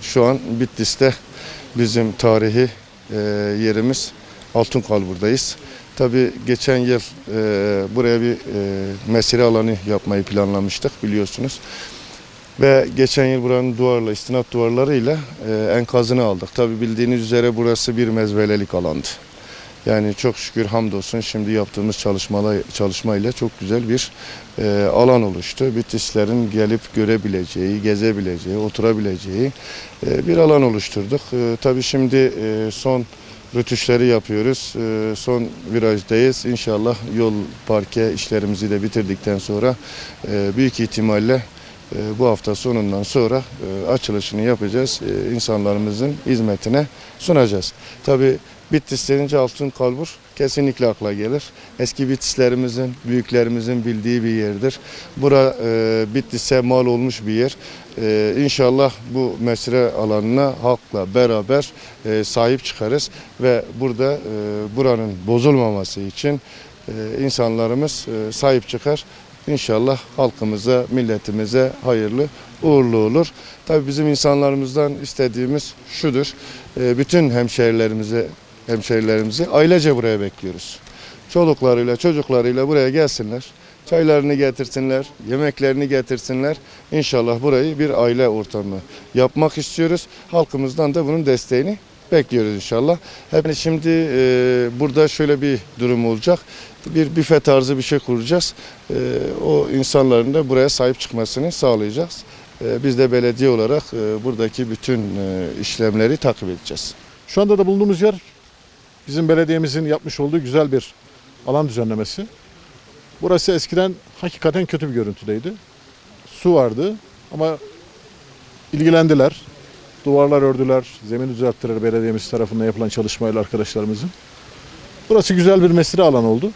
Şu an Bitlis'te bizim tarihi yerimiz Altınkalbur'dayız. Tabii geçen yıl buraya bir mesire alanı yapmayı planlamıştık biliyorsunuz. Ve geçen yıl buranın duvarla, istinat duvarlarıyla enkazını aldık. Tabii bildiğiniz üzere burası bir mezvelelik alandı. Yani çok şükür hamdolsun şimdi yaptığımız çalışmayla çok güzel bir alan oluştu. Bitlislerin gelip görebileceği, gezebileceği, oturabileceği bir alan oluşturduk. Tabii şimdi son rötuşları yapıyoruz. Son virajdayız. İnşallah yol parke işlerimizi de bitirdikten sonra büyük ihtimalle bu hafta sonundan sonra açılışını yapacağız. İnsanlarımızın hizmetine sunacağız. Tabii Bitlis denince Altınkalbur kesinlikle akla gelir. Eski Bitlislerimizin, büyüklerimizin bildiği bir yerdir. Bura Bitlis'e mal olmuş bir yer. İnşallah bu mesire alanına halkla beraber sahip çıkarız ve burada buranın bozulmaması için insanlarımız sahip çıkar. İnşallah halkımıza, milletimize hayırlı uğurlu olur. Tabii bizim insanlarımızdan istediğimiz şudur. Bütün hemşehrilerimizi ailece buraya bekliyoruz. Çoluklarıyla, çocuklarıyla buraya gelsinler. Çaylarını getirsinler, yemeklerini getirsinler. İnşallah burayı bir aile ortamı yapmak istiyoruz. Halkımızdan da bunun desteğini bekliyoruz inşallah. Şimdi burada şöyle bir durum olacak. Bir büfe tarzı bir şey kuracağız. O insanların da buraya sahip çıkmasını sağlayacağız. Biz de belediye olarak buradaki bütün işlemleri takip edeceğiz. Şu anda da bulunduğumuz yer bizim belediyemizin yapmış olduğu güzel bir alan düzenlemesi. Burası eskiden hakikaten kötü bir görüntüdeydi. Su vardı ama ilgilendiler. Duvarlar ördüler, zemin düzelttiler belediyemiz tarafından yapılan çalışmayla arkadaşlarımızın. Burası güzel bir mesire alanı oldu.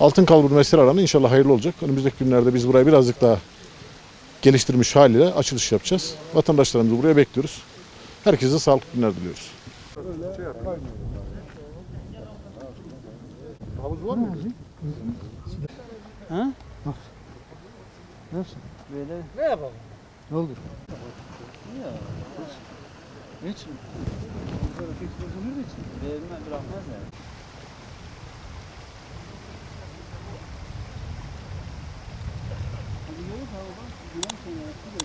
Altınkalbur mesire alanı inşallah hayırlı olacak. Önümüzdeki günlerde biz burayı birazcık daha geliştirmiş haliyle açılış yapacağız. Vatandaşlarımızı buraya bekliyoruz. Herkese sağlıklı günler diliyoruz. Havuz var mı? Ha? Nasıl? Böyle. Ne yapalım? Ne olur? Ya. Hiç mi? Böyle fix bozulur mu hiç? Vermem, bırakmaz yani. Hadi gelin havadan. Güven seni yaptı da